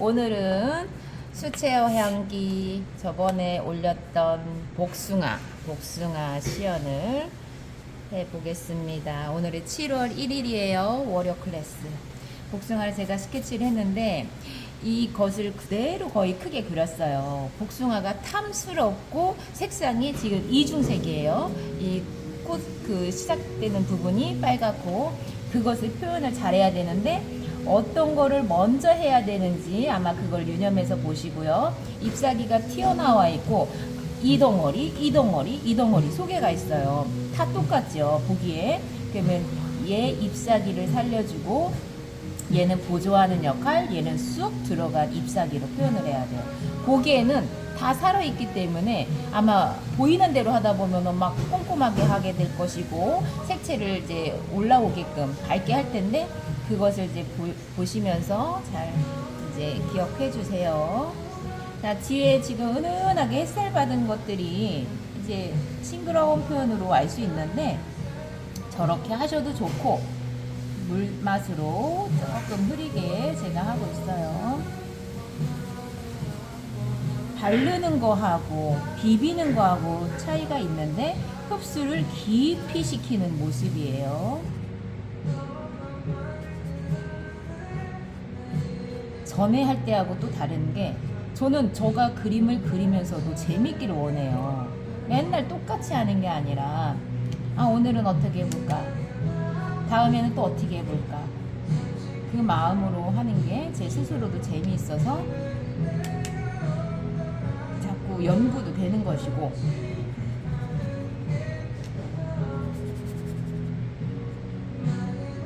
오늘은 수채화 향기 저번에 올렸던 복숭아 시연을 해보겠습니다. 오늘이 7월 1일이에요. 월요 클래스. 복숭아를 제가 스케치를 했는데 이것을 그대로 거의 크게 그렸어요. 복숭아가 탐스럽고 색상이 지금 이중색이에요. 이 꽃 그 시작되는 부분이 빨갛고 그것을 표현을 잘해야 되는데 어떤 거를 먼저 해야 되는지 아마 그걸 유념해서 보시고요. 잎사귀가 튀어나와 있고 이 덩어리 소개가 있어요. 다 똑같죠, 보기에. 그러면 얘 잎사귀를 살려주고 얘는 보조하는 역할, 얘는 쑥 들어간 잎사귀로 표현을 해야 돼요. 보기에는 다 살아있기 때문에 아마 보이는 대로 하다 보면 막 꼼꼼하게 하게 될 것이고 색채를 이제 올라오게끔 밝게 할 텐데 그것을 이제 보시면서 잘 이제 기억해 주세요. 자, 뒤에 지금 은은하게 햇살 받은 것들이 이제 싱그러운 표현으로 알 수 있는데 저렇게 하셔도 좋고 물 맛으로 조금 흐리게 제가 하고 있어요. 바르는 거하고 비비는 거하고 차이가 있는데 흡수를 깊이 시키는 모습이에요. 전에 할 때하고 또 다른 게 저는 저가 그림을 그리면서도 재밌기를 원해요. 맨날 똑같이 하는 게 아니라 오늘은 어떻게 해볼까? 다음에는 또 어떻게 해볼까? 그 마음으로 하는 게 제 스스로도 재미있어서 자꾸 연구도 되는 것이고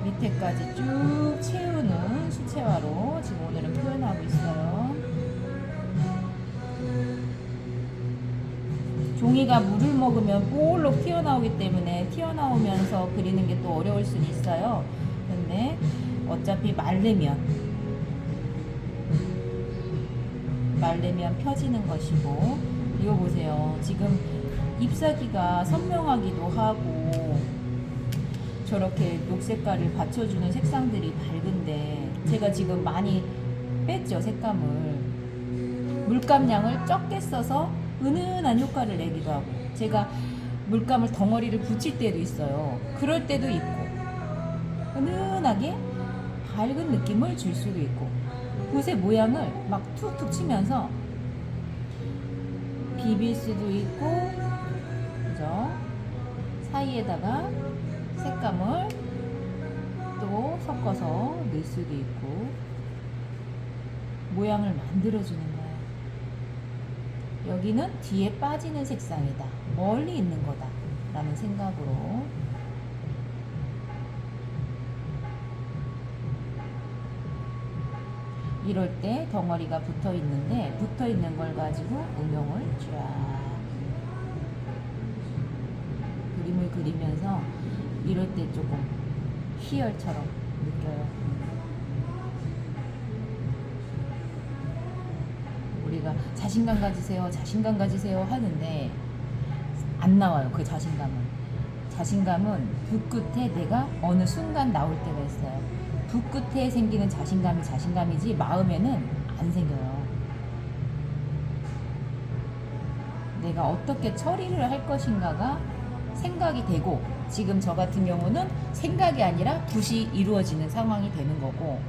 밑에까지 쭉 채우는 수채화로 지금 오늘은 표현하고 있어요. 종이가 물을 먹으면 볼록 튀어나오기 때문에 튀어나오면서 그리는 게 또 어려울 수는 있어요. 근데 어차피 말르면 펴지는 것이고 이거 보세요. 지금 잎사귀가 선명하기도 하고 저렇게 녹색깔을 받쳐주는 색상들이 밝은데 제가 지금 많이 뺐죠, 색감을. 물감량을 적게 써서 은은한 효과를 내기도 하고 제가 물감을 덩어리를 붙일 때도 있어요. 그럴 때도 있고 은은하게 밝은 느낌을 줄 수도 있고 붓의 모양을 막 툭툭 치면서 비빌 수도 있고 그죠? 사이에다가 색감을 또 섞어서 넣을 수도 있고 모양을 만들어주는 거예요. 여기는 뒤에 빠지는 색상이다. 멀리 있는 거다. 라는 생각으로 이럴 때 덩어리가 붙어 있는데 붙어 있는 걸 가지고 음영을 쫙 그림을 그리면서 이럴 때 조금 희열처럼 느껴요. 우리가 자신감 가지세요 하는데 안 나와요. 그 자신감은 붓 끝에 내가 어느 순간 나올 때가 있어요. 붓 끝에 생기는 자신감이 자신감이지 마음에는 안 생겨요. 내가 어떻게 처리를 할 것인가가 생각이 되고 지금 저 같은 경우는 생각이 아니라 붓이 이루어지는 상황이 되는 거고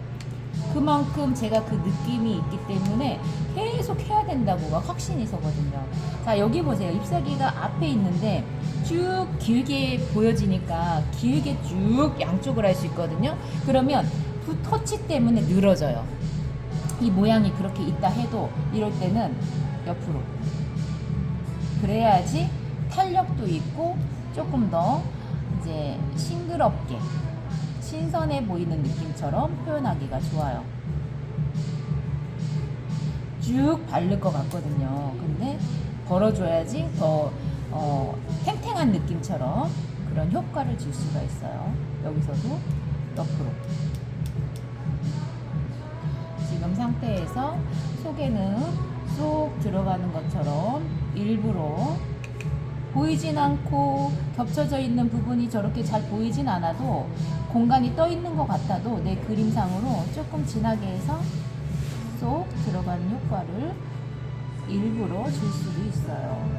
그만큼 제가 그 느낌이 있기 때문에 계속 해야 된다고가 확신이 서거든요. 자, 여기 보세요. 잎사귀가 앞에 있는데 쭉 길게 보여지니까 길게 쭉 양쪽을 할 수 있거든요. 그러면 붓 터치 때문에 늘어져요. 이 모양이 그렇게 있다 해도 이럴 때는 옆으로 그래야지 탄력도 있고 조금 더 이제 싱그럽게 신선해 보이는 느낌처럼 표현하기가 좋아요. 쭉 바를 것 같거든요. 근데 벌어줘야지 더 탱탱한 느낌처럼 그런 효과를 줄 수가 있어요. 여기서도 옆으로 지금 상태에서 속에는 쏙 들어가는 것처럼 일부러 보이진 않고 겹쳐져 있는 부분이 저렇게 잘 보이진 않아도 공간이 떠 있는 것 같아도 내 그림상으로 조금 진하게 해서 쏙 효과를 일부러 줄 수도 있어요.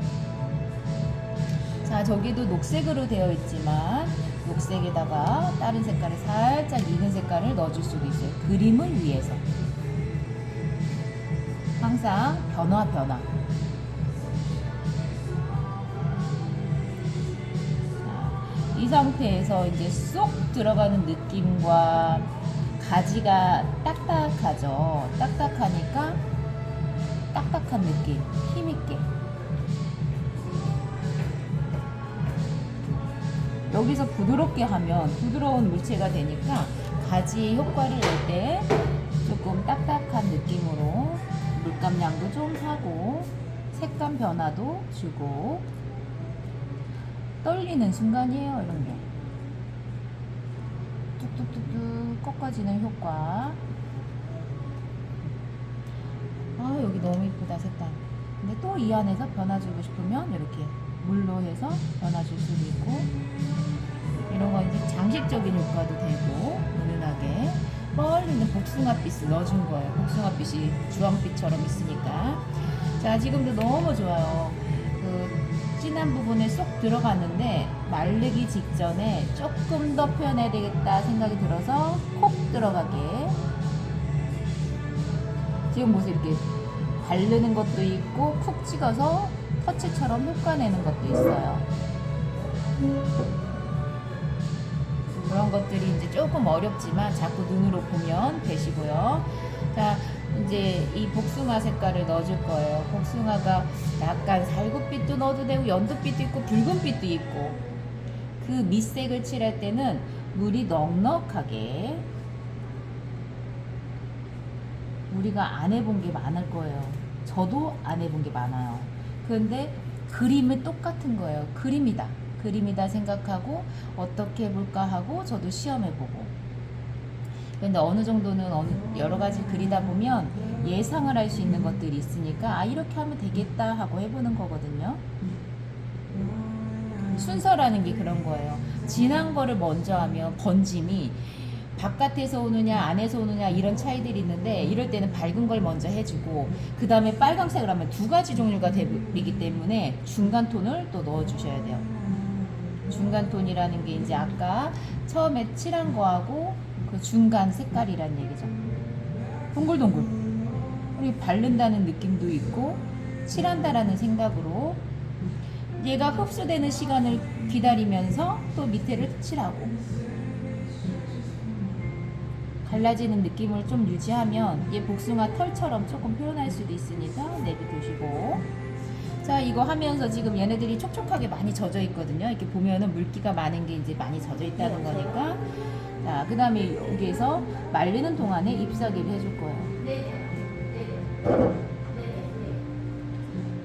자, 저기도 녹색으로 되어 있지만 녹색에다가 다른 색깔을 살짝 익은 색깔을 넣어줄 수도 있어요. 그림을 위해서. 항상 변화. 자, 이 상태에서 이제 쏙 들어가는 느낌과 가지가 딱딱하죠. 딱딱하니까 딱딱한 느낌, 힘있게. 여기서 부드럽게 하면 부드러운 물체가 되니까 가지 효과를 낼 때 조금 딱딱한 느낌으로 물감량도 좀 하고 색감 변화도 주고 떨리는 순간이에요. 이런 게 뚝뚝뚝뚝 꺾어지는 효과. 아, 여기 너무 이쁘다 색감. 근데 또 이 안에서 변화 주고 싶으면 이렇게 물로 해서 변화 줄 수도 있고, 이런 거 이제 장식적인 효과도 되고, 은은하게 멀리 있는 복숭아빛을 넣어준 거예요. 복숭아빛이 주황빛처럼 있으니까. 자, 지금도 너무 좋아요. 그 진한 부분에 쏙 들어갔는데 마르기 직전에 조금 더 표현해야 되겠다 생각이 들어서 콕 들어가게. 지금 보세요. 이렇게 바르는 것도 있고 쿡 찍어서 터치처럼 효과 내는 것도 있어요. 그런 것들이 이제 조금 어렵지만 자꾸 눈으로 보면 되시고요. 자, 이제 이 복숭아 색깔을 넣어줄 거예요. 복숭아가 약간 살구빛도 넣어도 되고 연두빛도 있고 붉은빛도 있고, 그 밑색을 칠할 때는 물이 넉넉하게, 우리가 안 해본 게 많을 거예요. 저도 안 해본 게 많아요. 그런데 그림은 똑같은 거예요. 그림이다 생각하고 어떻게 해볼까 하고 저도 시험해보고. 근데 어느 정도는 여러 가지 그리다 보면 예상을 할 수 있는 것들이 있으니까 아, 이렇게 하면 되겠다 하고 해보는 거거든요. 순서라는 게 그런 거예요. 진한 거를 먼저 하면 번짐이 바깥에서 오느냐 안에서 오느냐 이런 차이들이 있는데, 이럴 때는 밝은 걸 먼저 해주고 그 다음에 빨강색을 하면 두 가지 종류가 되기 때문에 중간 톤을 또 넣어 주셔야 돼요. 중간 톤이라는 게 이제 아까 처음에 칠한 거하고 그 중간 색깔이란 얘기죠. 동글동글 우리 바른다는 느낌도 있고 칠한다라는 생각으로 얘가 흡수되는 시간을 기다리면서 또 밑에를 칠하고 갈라지는 느낌을 좀 유지하면 얘 복숭아 털처럼 조금 표현할 수도 있으니까 내비두시고. 자, 이거 하면서 지금 얘네들이 촉촉하게 많이 젖어 있거든요. 이렇게 보면은 물기가 많은 게 이제 많이 젖어 있다는 거니까. 자, 그 다음에 여기에서 말리는 동안에 잎사귀를 해줄 거예요.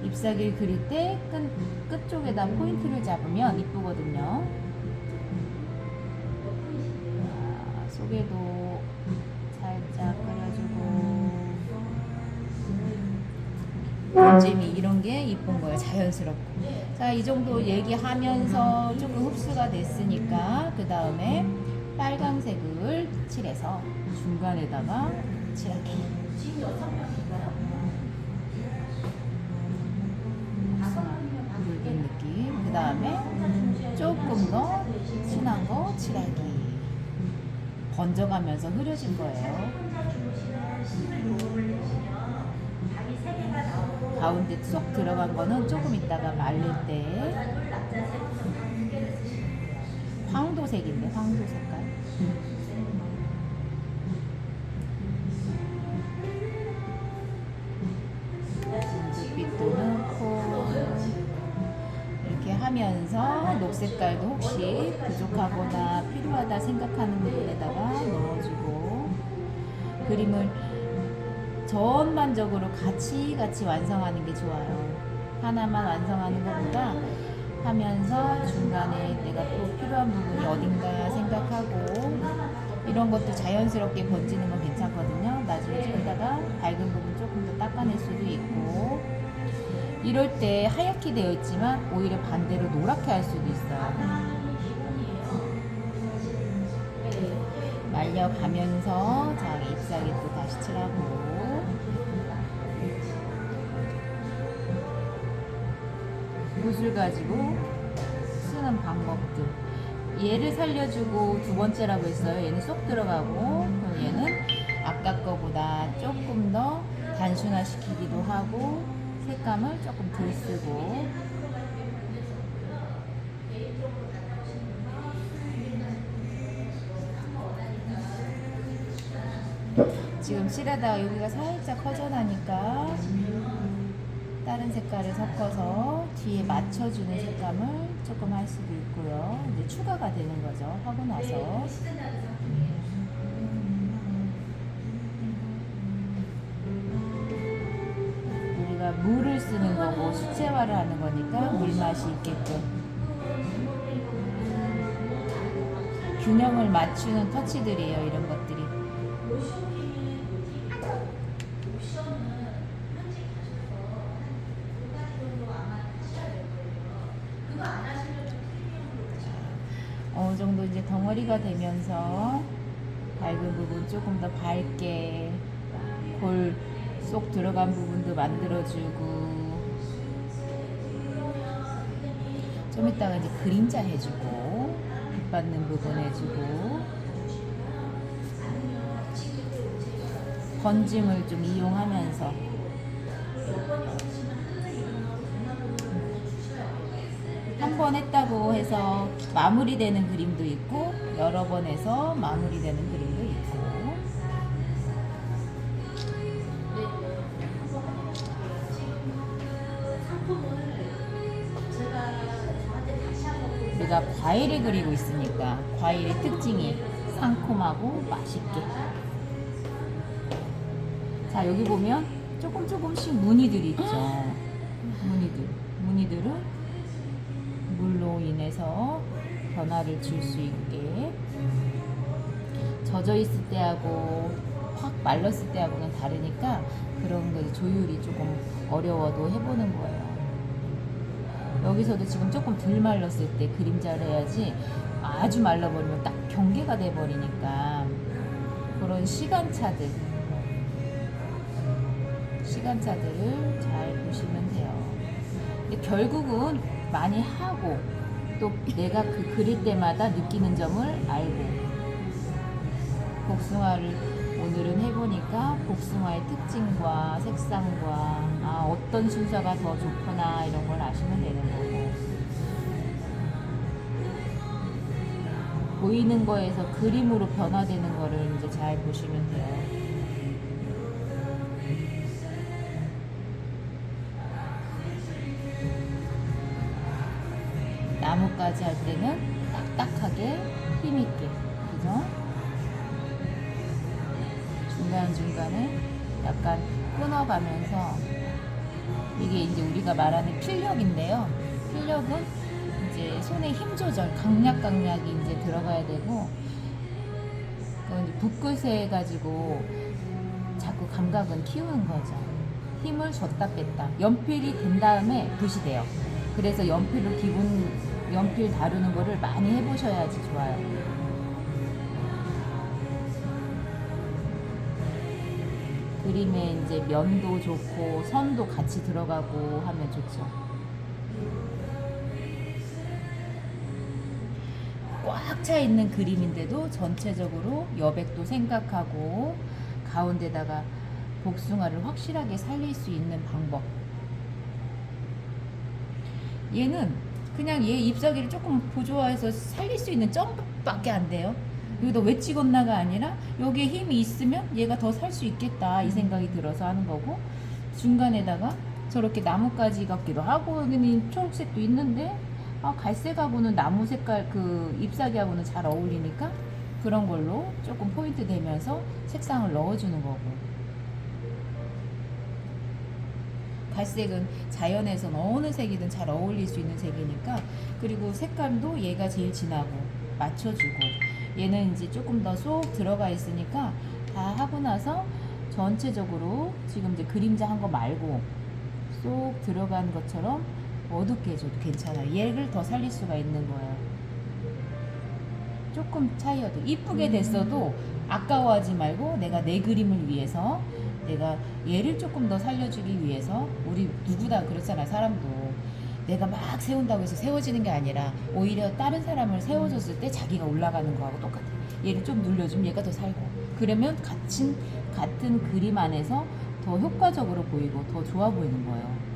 잎사귀를 그릴 때 끝쪽에다 포인트를 잡으면 이쁘거든요. 자, 속에도 살짝 그려주고. 번짐이 이런 게 이쁜 거예요. 자연스럽고. 자, 이 정도 얘기하면서 조금 흡수가 됐으니까 그 다음에 빨강색을 칠해서 중간에다가 칠하기. 붉은 느낌. 그 다음에 조금 더 진한 거 칠하기. 번져가면서 흐려질 거예요. 가운데 쏙 들어간 거는 조금 있다가 말릴 때 황도색인데, 황도 색깔. 진주빛도 넣고 이렇게 하면서 녹색깔도 혹시 부족하거나 필요하다 생각하는 부분에다가 넣어주고, 그림을 전반적으로 같이 완성하는 게 좋아요. 하나만 완성하는 것보다 하면서 중간에 내가 또 필요한 부분이 어딘가 생각하고, 이런 것도 자연스럽게 번지는 건 괜찮거든요. 나중에 여기다가 밝은 부분 조금 더 닦아낼 수도 있고. 이럴 때 하얗게 되어 있지만 오히려 반대로 노랗게 할 수도 있어요. 말려가면서 자, 잎사귀 또 다시 칠하고. 붓을 가지고 쓰는 방법들. 얘를 살려주고 두 번째라고 했어요. 얘는 쏙 들어가고, 그럼 얘는 아까 거보다 조금 더 단순화시키기도 하고 색감을 조금 덜 쓰고. 지금 칠하다가 여기가 살짝 허전하니까 다른 색깔을 섞어서 뒤에 맞춰주는 색감을 조금 할 수도 있고요. 이제 추가가 되는 거죠. 하고 나서. 우리가 물을 쓰는 거고 수채화를 하는 거니까 물맛이 있게끔 균형을 맞추는 터치들이에요. 이런 것들이. 어느 정도 이제 덩어리가 되면서 밝은 부분 조금 더 밝게 골 쏙 들어간 부분도 만들어주고, 좀 이따가 이제 그림자 해주고 빛 받는 부분 해주고 번짐을 좀 이용하면서 한 번 했다고 해서 마무리되는 그림도 있고 여러 번 해서 마무리되는 그림도 있고. 우리가 과일을 그리고 있으니까 과일의 특징이 상콤하고 맛있게. 자, 여기 보면 조금씩 무늬들이 있죠. 무늬들은 물로 인해서 변화를 줄 수 있게, 젖어 있을 때하고 확 말랐을 때하고는 다르니까 그런 거 조율이 조금 어려워도 해보는 거예요. 여기서도 지금 조금 덜 말랐을 때 그림자를 해야지, 아주 말라버리면 딱 경계가 돼버리니까 그런 시간차들을 잘 보시면 돼요. 근데 결국은 많이 하고 또 내가 그 그릴 때마다 느끼는 점을 알고, 복숭아를 오늘은 해보니까 복숭아의 특징과 색상과 어떤 순서가 더 좋구나 이런 걸 아시면 되는 거고, 보이는 거에서 그림으로 변화되는 거를 이제 잘 보시면 돼요. 나뭇가지 할 때는 딱딱하게 힘있게, 그죠? 중간중간에 약간 끊어가면서, 이게 이제 우리가 말하는 필력인데요. 필력은 이제 손의 힘 조절, 강약이 이제 들어가야 되고, 그건 이제 붓글새 가지고 자꾸 감각은 키우는 거죠. 힘을 줬다 뺐다. 연필이 된 다음에 붓이 돼요. 그래서 연필 다루는 거를 많이 해보셔야지 좋아요. 그림에 이제 면도 좋고 선도 같이 들어가고 하면 좋죠. 꽉 차 있는 그림인데도 전체적으로 여백도 생각하고 가운데다가 복숭아를 확실하게 살릴 수 있는 방법. 얘는 그냥 얘 잎사귀를 조금 보조해서 살릴 수 있는 점밖에 안 돼요. 여기다 왜 찍었나가 아니라 여기에 힘이 있으면 얘가 더 살 수 있겠다 이 생각이 들어서 하는 거고, 중간에다가 저렇게 나뭇가지 같기도 하고, 여기는 초록색도 있는데 갈색하고는 나무 색깔 그 잎사귀하고는 잘 어울리니까 그런 걸로 조금 포인트 되면서 색상을 넣어주는 거고, 갈색은 자연에서 어느 색이든 잘 어울릴 수 있는 색이니까, 그리고 색감도 얘가 제일 진하고 맞춰주고, 얘는 이제 조금 더 쏙 들어가 있으니까 다 하고 나서 전체적으로 지금 이제 그림자 한 거 말고 쏙 들어간 것처럼 어둡게 해줘도 괜찮아요. 얘를 더 살릴 수가 있는 거예요. 조금 차이여도 이쁘게 됐어도 아까워하지 말고, 내가 내 그림을 위해서, 내가 얘를 조금 더 살려주기 위해서, 우리 누구 다 그렇잖아. 사람도 내가 막 세운다고 해서 세워지는 게 아니라 오히려 다른 사람을 세워줬을 때 자기가 올라가는 거하고 똑같아. 얘를 좀 눌러주면 얘가 더 살고. 그러면 같은 그림 안에서 더 효과적으로 보이고 더 좋아 보이는 거예요.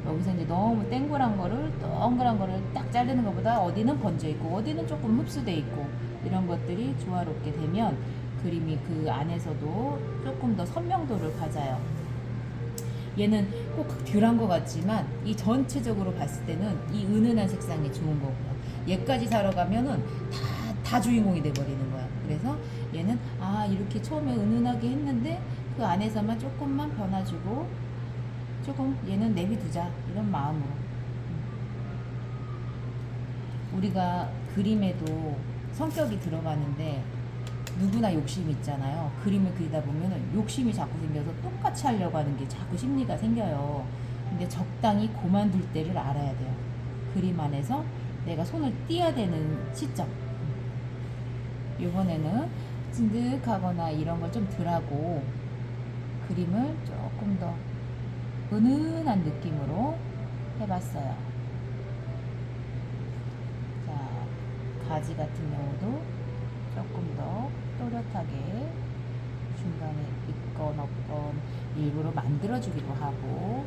여기서 이제 너무 동그란 거를 딱 자르는 것보다 어디는 번져 있고 어디는 조금 흡수돼 있고 이런 것들이 조화롭게 되면 그림이 그 안에서도 조금 더 선명도를 가져요. 얘는 꼭 듀란 것 같지만 이 전체적으로 봤을 때는 이 은은한 색상이 좋은 거고요. 얘까지 사러 가면은 다 주인공이 돼버리는 거야. 그래서 얘는 이렇게 처음에 은은하게 했는데 그 안에서만 조금만 변화주고 조금 얘는 내비두자 이런 마음으로. 우리가 그림에도 성격이 들어가는데 누구나 욕심이 있잖아요. 그림을 그리다 보면 욕심이 자꾸 생겨서 똑같이 하려고 하는 게 자꾸 심리가 생겨요. 근데 적당히 그만둘 때를 알아야 돼요. 그림 안에서 내가 손을 띄어야 되는 시점. 이번에는 찐득하거나 이런 걸 좀 덜하고 그림을 조금 더 은은한 느낌으로 해봤어요. 자, 가지 같은 경우도 조금 더 또렷하게 중간에 있건 없건 일부러 만들어주기도 하고.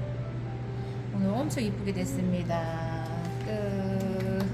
오늘 엄청 이쁘게 됐습니다. 끝.